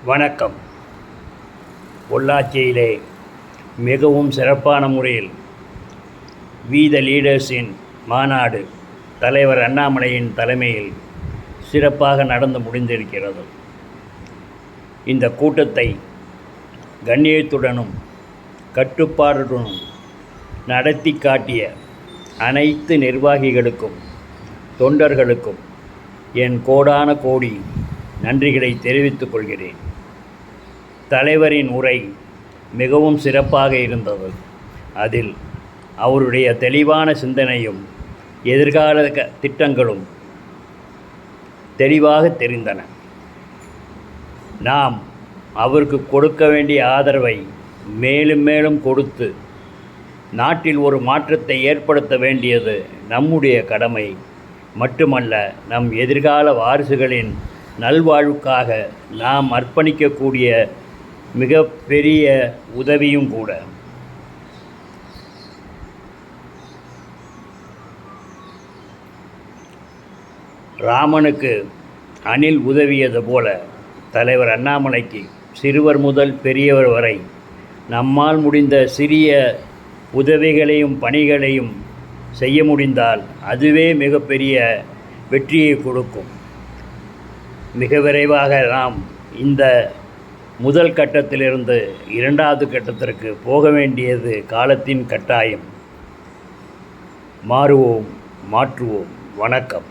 வணக்கம். பொள்ளாச்சியிலே மிகவும் சிறப்பான முறையில் வீத லீடர்ஸின் மாநாடு தலைவர் அண்ணாமலையின் தலைமையில் சிறப்பாக நடந்து முடிந்திருக்கிறது. இந்த கூட்டத்தை கண்ணியத்துடனும் கட்டுப்பாடுடனும் நடத்தி காட்டிய அனைத்து நிர்வாகிகளுக்கும் தொண்டர்களுக்கும் என் கோடான கோடி நன்றிகளை தெரிவித்துக் கொள்கிறேன். தலைவரின் உரை மிகவும் சிறப்பாக இருந்தது. அதில் அவருடைய தெளிவான சிந்தனையும் எதிர்கால திட்டங்களும் தெளிவாக தெரிந்தன. நாம் அவருக்கு கொடுக்க வேண்டிய ஆதரவை மேலும் மேலும் கொடுத்து நாட்டில் ஒரு மாற்றத்தை ஏற்படுத்த வேண்டியது நம்முடைய கடமை மட்டுமல்ல, நம் எதிர்கால வாரிசுகளின் நல்வாழ்வுக்காக நாம் அர்ப்பணிக்கக்கூடிய மிகப்பெரிய உதவியும் கூட. ராமனுக்கு அணில் உதவியது போல தலைவர் அண்ணாமலைக்கு சிறுவர் முதல் பெரியவர் வரை நம்மால் முடிந்த சிறிய உதவிகளையும் பணிகளையும் செய்ய முடிந்தால் அதுவே மிகப்பெரிய வெற்றியை கொடுக்கும். மிக விரைவாக நாம் இந்த முதல் கட்டத்திலிருந்து இரண்டாவது கட்டத்திற்கு போக வேண்டியது காலத்தின் கட்டாயம். மாறுவோம், மாற்றுவோம். வணக்கம்.